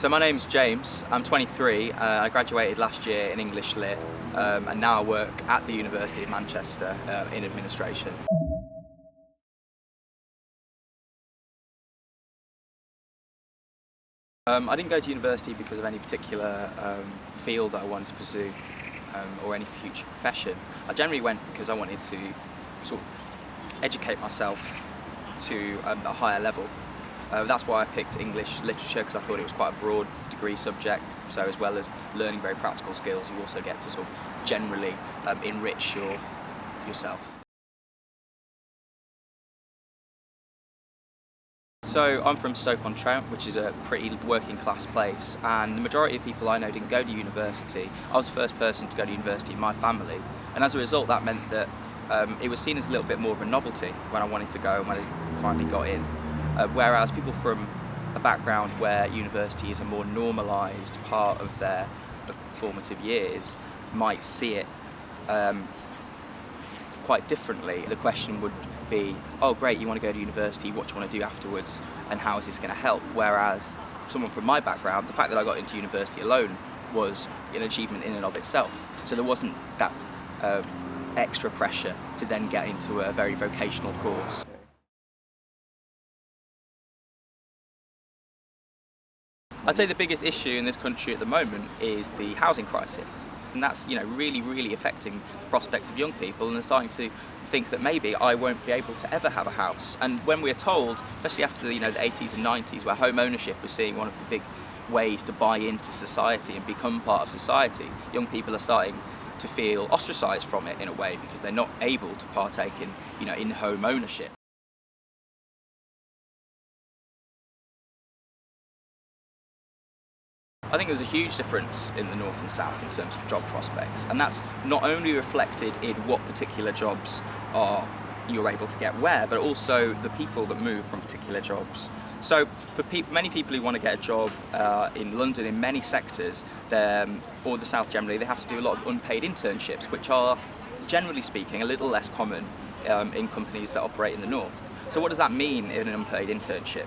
So my name's James, I'm 23, I graduated last year in English Lit and now I work at the University of Manchester in administration. I didn't go to university because of any particular field that I wanted to pursue or any future profession. I generally went because I wanted to sort of educate myself to a higher level. That's why I picked English literature, because I thought it was quite a broad degree subject, so as well as learning very practical skills, you also get to sort of generally enrich yourself. So I'm from Stoke-on-Trent, which is a pretty working class place, and the majority of people I know didn't go to university. I was the first person to go to university in my family, and as a result that meant that it was seen as a little bit more of a novelty when I wanted to go and when I finally got in. Whereas people from a background where university is a more normalised part of their formative years might see it quite differently. The question would be, oh great, you want to go to university, what do you want to do afterwards and how is this going to help? Whereas someone from my background, the fact that I got into university alone was an achievement in and of itself. So there wasn't that extra pressure to then get into a very vocational course. I'd say the biggest issue in this country at the moment is the housing crisis, and that's really affecting the prospects of young people, and they're starting to think that maybe I won't be able to ever have a house. And when we're told, especially after the 80s and 90s, where home ownership was seeing one of the big ways to buy into society and become part of society, young people are starting to feel ostracised from it in a way because they're not able to partake in home ownership. I think there's a huge difference in the north and south in terms of job prospects, and that's not only reflected in what particular jobs you're able to get where, but also the people that move from particular jobs. So for many people who want to get a job in London in many sectors, or the south generally, they have to do a lot of unpaid internships, which are, generally speaking, a little less common in companies that operate in the north. So what does that mean in an unpaid internship?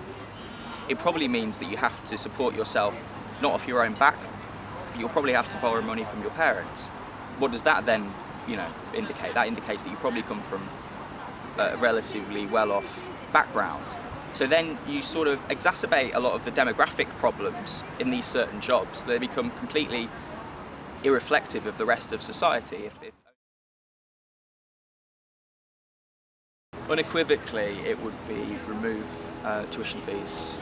It probably means that you have to support yourself not off your own back, but you'll probably have to borrow money from your parents. What does that then, indicate? That indicates that you probably come from a relatively well-off background. So then you sort of exacerbate a lot of the demographic problems in these certain jobs. They become completely irreflective of the rest of society. Unequivocally, it would be remove tuition fees